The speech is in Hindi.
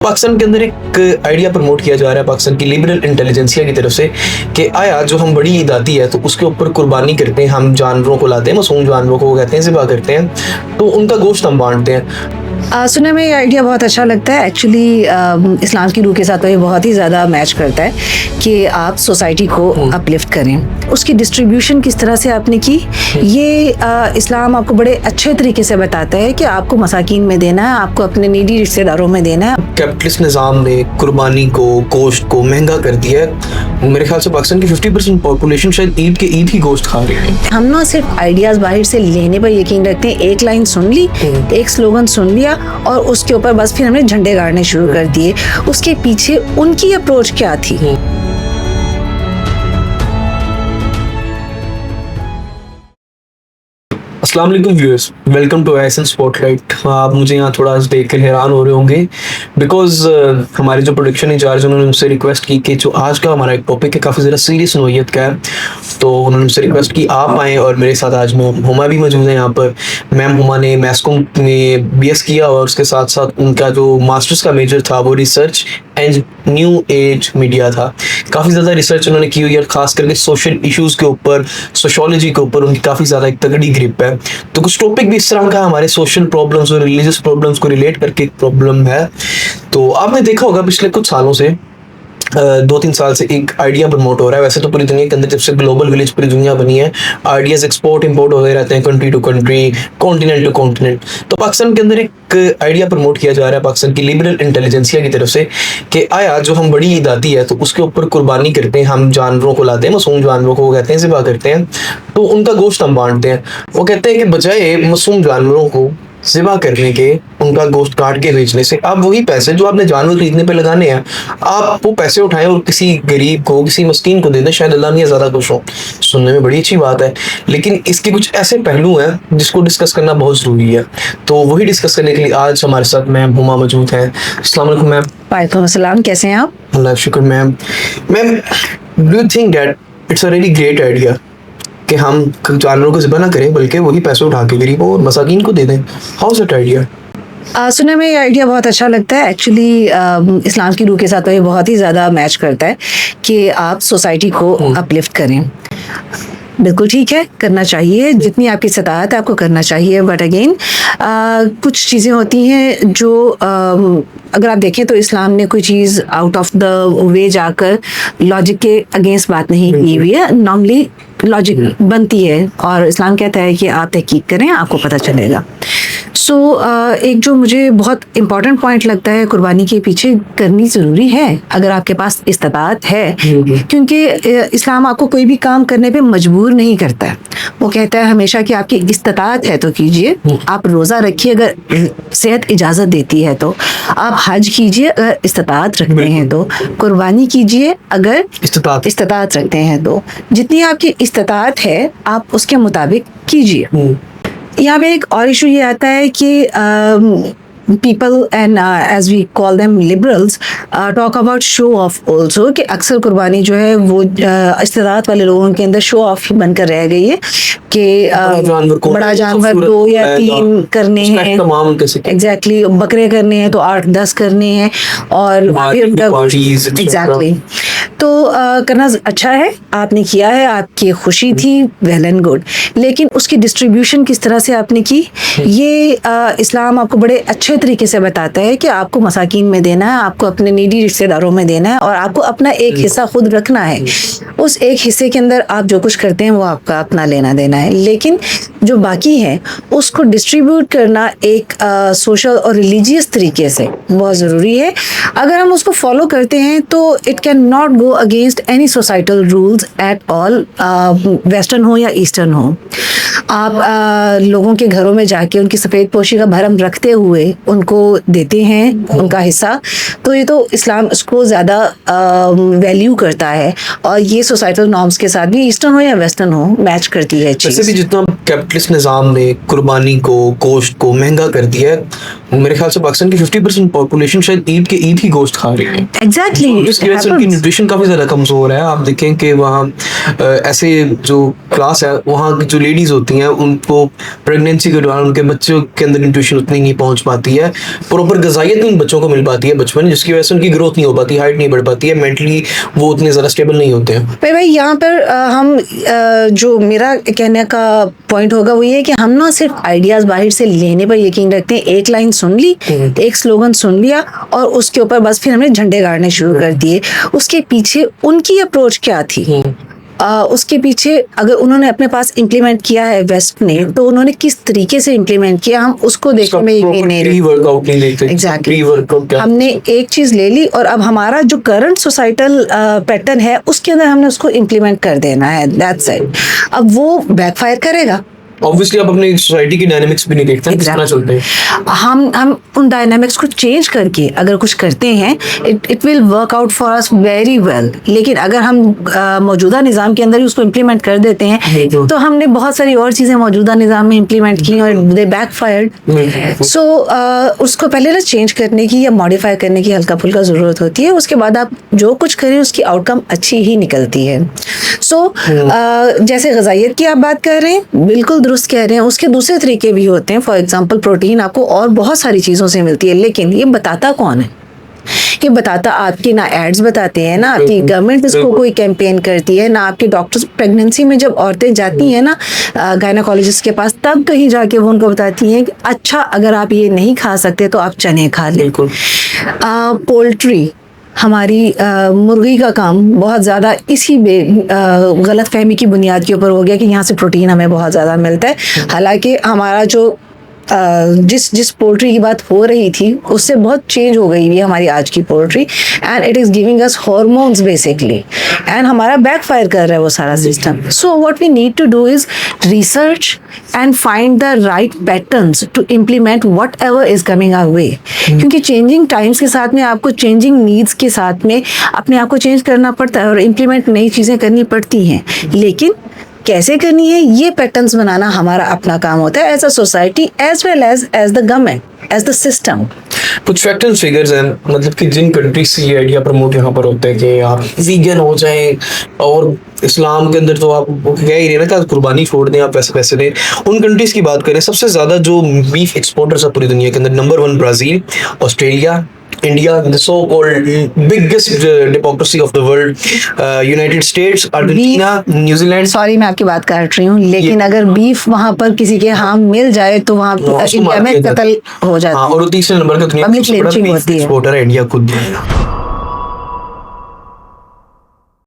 पाकिस्तान के अंदर एक आइडिया प्रमोट किया जा रहा है पाकिस्तान की लिबरल इंटेलिजेंसिया की तरफ से कि आया जो हम बड़ी ईद आती है तो उसके ऊपर कुर्बानी करते हैं, हम जानवरों को लाते हैं, मासूम जानवरों को कहते हैं ज़िबा करते हैं, तो उनका गोश्त हम बांटते हैं। सुनने में ये आइडिया बहुत अच्छा लगता है। एक्चुअली इस्लाम की रूह के साथ तो ये बहुत ही ज़्यादा मैच करता है कि आप सोसाइटी को अपलिफ्ट करें। उसकी डिस्ट्रीब्यूशन किस तरह से आपने की, ये इस्लाम आपको बड़े अच्छे तरीके से बताता है कि आपको मसाकीन में देना है, आपको अपने नीडी रिश्तेदारों में देना है। कैपिटलिस्ट निज़ाम ने कुर्बानी को, गोश्त को महंगा कर दिया है। मेरे ख्याल से पाकिस्तान की 50% पॉपुलेशन शायद ईद ही गोश्त खा रही है। हम ना सिर्फ आइडियाज़ बाहर से लेने पर यकीन रखते हैं। एक लाइन सुन ली, एक स्लोगन सुन लिया और उसके ऊपर बस फिर हमने झंडे गाड़ने शुरू कर दिए। उसके पीछे उनकी अप्रोच क्या थी? अस्सलाम वालेकुम व्यूअर्स, वेलकम टू एसन स्पॉटलाइट। आप मुझे यहाँ थोड़ा देख कर हैरान हो रहे होंगे बिकॉज हमारे जो प्रोडक्शन इंचार्ज उन्होंने मुझसे रिक्वेस्ट की कि जो आज का हमारा एक टॉपिक है काफ़ी ज़्यादा सीरियस नोयत का है, तो उन्होंने मुझसे रिक्वेस्ट की आप आएँ और मेरे साथ आज मैम हुमा भी मौजूद है यहाँ पर। मैम हुमा ने मैस्कॉम में BS किया और उसके साथ साथ उनका जो मास्टर्स का मेजर था वो research and new age media था। काफ़ी ज़्यादा रिसर्च उन्होंने की हुई है, खास करके सोशल इश्यूज़ के ऊपर, सोशोलॉजी के ऊपर उनकी काफ़ी ज़्यादा एक तगड़ी ग्रिप है। तो कुछ टॉपिक भी इस तरह का हमारे सोशल प्रॉब्लम्स और रिलीजियस प्रॉब्लम्स को रिलेट करके एक प्रॉब्लम है। तो आपने देखा होगा पिछले कुछ सालों से 2-3 साल से एक आइडिया प्रमोट हो रहा है। वैसे तो पूरी दुनिया के अंदर जब से ग्लोबल विलेज पूरी दुनिया बनी है, आइडियाज एक्सपोर्ट इंपोर्ट होते रहते हैं country to country, continent to continent. तो पाकिस्तान के अंदर एक आइडिया प्रमोट किया जा रहा है पाकिस्तान की लिबरल इंटेलिजेंसिया की तरफ से कि आया जो हम बड़ी ईद आती है तो उसके ऊपर कुर्बानी करते हैं, हम जानवरों को लाते हैं, मासूम जानवरों को कहते हैं ज़िबा करते हैं, तो उनका गोश्त हम बांटते हैं। वो कहते हैं कि बजाय मासूम जानवरों को ज़िबा करने के, उनका गोश्त काट के बेचने से, आप वही पैसे जो आपने जानवर खरीदने पे लगाने हैं, आप वो पैसे उठाएं और किसी गरीब को, किसी मस्कीन को दे दें, शायद अल्लाह नहीं ज़्यादा खुश हो। सुनने में बड़ी अच्छी बात है, लेकिन इसके कुछ ऐसे पहलू हैं जिसको डिस्कस करना बहुत ज़रूरी है। तो वही डिस्कस करने के लिए आज हमारे साथ मैम हुमा मौजूद हैं। अस्सलाम वालेकुम मैम। वालेकुम अस्सलाम, कैसे हैं आप? अल्लाह का शुक्र ma'am. Ma'am, do you think that it's a really great idea कि हम जानवरों को ज़िबा ना करें बल्कि वही पैसे उठा के गरीबों और मसाकीन को दे दें? How is that idea? सुनने में ये आइडिया बहुत अच्छा लगता है। एक्चुअली इस्लाम की रूह के साथ तो ये बहुत ही ज़्यादा मैच करता है कि आप सोसाइटी को अपलिफ्ट करें। बिल्कुल ठीक है, करना चाहिए, जितनी आपकी इस्ताअत है आपको करना चाहिए। बट अगेन कुछ चीज़ें होती हैं जो अगर आप देखें तो इस्लाम ने कोई चीज़ आउट ऑफ द वे जाकर लॉजिक के अगेंस्ट बात नहीं की हुई है। नॉर्मली लॉजिक बनती है और इस्लाम कहता है कि आप तहकीक करें, आपको पता चलेगा। सो एक जो मुझे बहुत इम्पॉर्टेंट पॉइंट लगता है, कुर्बानी के पीछे करनी ज़रूरी है अगर आपके पास इस्ताअत है, क्योंकि इस्लाम आपको कोई भी काम करने पे मजबूर नहीं करता है। वो कहता है हमेशा कि आपकी इस्ताअत है तो कीजिए, आप रोज़ा रखिए अगर सेहत इजाज़त देती है तो, आप हज कीजिए अगर इस्ताअत रखते हैं तो, कुर्बानी कीजिए अगर इस्ताअत रखते हैं तो। जितनी आपकी इस्ताअत है आप उसके मुताबिक कीजिए। यहाँ पे एक और इशू ये आता है कि people and as we call them liberals talk about show off also, कि अक्सर कुर्बानी जो है वो इस्ताअत वाले लोगों के अंदर शो ऑफ ही बनकर रह गई है कि बड़ा जानवर 2 या 3 करने हैं, एग्जैक्टली बकरे करने हैं तो 8-10 करने हैं और एग्जैक्टली तो करना अच्छा है, आपने किया है, आपकी खुशी थी, वेल एंड गुड। लेकिन उसकी डिस्ट्रीब्यूशन किस तरह से आपने की, ये इस्लाम आपको बड़े अच्छे तरीके से बताता है कि आपको मसाकीन में देना है, आपको अपने नीडी रिश्तेदारों में देना है और आपको अपना एक हिस्सा खुद रखना है। उस एक हिस्से के अंदर आप जो कुछ करते हैं वो आपका अपना लेना देना है, लेकिन जो बाकी है उसको डिस्ट्रीब्यूट करना एक सोशल और रिलीजियस तरीके से बहुत ज़रूरी है। अगर हम उसको फॉलो करते हैं तो it can not go against any societal rules at all, western हो या ईस्टर्न हो। आप लोगों के घरों में जाके उनकी सफ़ेद पोशी का भरम रखते हुए उनको देते हैं उनका हिस्सा, तो ये तो इस्लाम उसको ज़्यादा वैल्यू करता है और ये सोसाइटल नॉर्म्स के साथ भी ईस्टर्न हो या वेस्टर्न हो मैच करती है चीज़। वैसे भी जितना कैपिटलिस्ट निज़ाम ने कुर्बानी को, गोश्त को महंगा कर दिया है, मेरे ख्याल से पाकिस्तान की 50% पॉपुलेशन शायद ईद ही गोश्त खा रही है। एग्जैक्टली, जिसकी वजह से उनकी न्यूट्रिशन काफी ज्यादा कमजोर है। आप देखें कि वहाँ ऐसे जो क्लास है, वहाँ की जो लेडीज होती हैं, उनको प्रेगनेंसी के दौरान उनके बच्चों के अंदर न्यूट्रिशन उतनी नहीं पहुंच पाती है, प्रॉपर ग़िज़ाइयत नहीं बच्चों को मिल पाती है बचपन, जिसकी वजह से उनकी ग्रोथ नहीं हो पाती, हाइट नहीं बढ़ पाती है, मेंटली वो उतने ज्यादा स्टेबल नहीं होते हैं। भाई यहाँ पर हम जो मेरा कहने का पॉइंट होगा वो ये है कि हम ना सिर्फ आइडियाज बाहर से लेने पर यकीन रखते हैं। एक लाइन सुन ली, एक स्लोगन सुन लिया और उसके ऊपर बस फिर हमने झंडे गाड़ने शुरू कर दिए। उसके पीछे उनकी अप्रोच क्या थी, उसके पीछे अगर उन्होंने अपने पास इम्प्लीमेंट किया है वेस्ट ने, तो उन्होंने किस तरीके से इम्प्लीमेंट किया, हम उसको देखने में यकीन नहीं रखते। एग्जैक्टली, हमने एक चीज ले ली और अब हमारा जो करंट सोसाइटल पैटर्न है उसके अंदर हमने उसको इम्प्लीमेंट कर देना है, दैट्स इट। अब वो बैकफायर करेगा। ऑब्वियसली आप अपनी सोसाइटी की डायनामिक्स भी नहीं देखते हैं, किस तरह चलते हैं। हम उन डायनामिक्स को चेंज करके अगर कुछ करते हैं, it will work out for us very well. लेकिन अगर हम मौजूदा निज़ाम के अंदर ही उसको इम्प्लीमेंट कर देते हैं, तो हमने बहुत सारी और चीज़ें मौजूदा निज़ाम में इम्प्लीमेंट की और दे बैकफायर्ड। सो उसको पहले ना चेंज करने की या मॉडिफाई करने की हल्का फुल्का ज़रूरत होती है। उसके बाद आप जो कुछ करें उसकी आउटकम अच्छी ही निकलती है। सो जैसे ग़िज़ाइयत की आप बात कर रहे हैं, बिल्कुल दुरुस्त कह रहे हैं, उसके दूसरे तरीके भी होते हैं। फॉर एग्जांपल प्रोटीन आपको और बहुत सारी चीज़ों से मिलती है, लेकिन ये बताता कौन है? ये बताता आपकी ना एड्स बताते हैं, ना आपकी गवर्नमेंट इसको कोई कैंपेन करती है, ना आपके डॉक्टर्स प्रेगनेंसी में जब औरतें जाती हैं ना गायनाकोलॉजिस्ट के पास, तब कहीं जाके वो उनको बताती हैं कि अच्छा अगर आप ये नहीं खा सकते तो आप चने खा लें। पोल्ट्री, हमारी मुर्गी का काम बहुत ज़्यादा इसी गलत फहमी की बुनियाद के ऊपर हो गया कि यहाँ से प्रोटीन हमें बहुत ज़्यादा मिलता है। हालांकि हमारा जो जिस पोल्ट्री की बात हो रही थी उससे बहुत चेंज हो गई है हमारी आज की poultry, and it is giving us hormones basically, and हमारा बैकफायर कर रहा है वो सारा system. So what we need to do is research and find the right patterns to implement whatever is coming our way, क्योंकि चेंजिंग टाइम्स के साथ में आपको चेंजिंग नीड्स के साथ में अपने आप को चेंज करना पड़ता है और इम्प्लीमेंट नई चीज़ें करनी पड़ती हैं। लेकिन कैसे करनी है, ये पैटर्न्स बनाना हमारा अपना काम होता है as a society as well as the government, as the system. कुछ फैक्ट एंड फिगर्स हैं, मतलब कि जिन कंट्रीज से ये आइडिया प्रमोट यहाँ पर होता है कि आप वीगन हो जाएं, और इस्लाम के अंदर तो आप कह ही रहे ना कि कुर्बानी छोड़ दें, आप वैसे पैसे दें। उन कंट्रीज की बात करें, सबसे ज्यादा जो बीफ एक्सपोर्टर्स है पूरी दुनिया के अंदर, number 1 Brazil, Australia, India, the so-called biggest democracy of the world, United States, Argentina, New Zealand। Sorry मैं आपकी बात काट रही हूँ, लेकिन अगर बीफ वहाँ पर किसी के हाथ मिल जाए तो वहाँ इंडिया में कत्ल हो जाता है। और तीसरे नंबर का दुनिया का सबसे बड़ा बीफ एक्सपोर्टर है इंडिया खुद।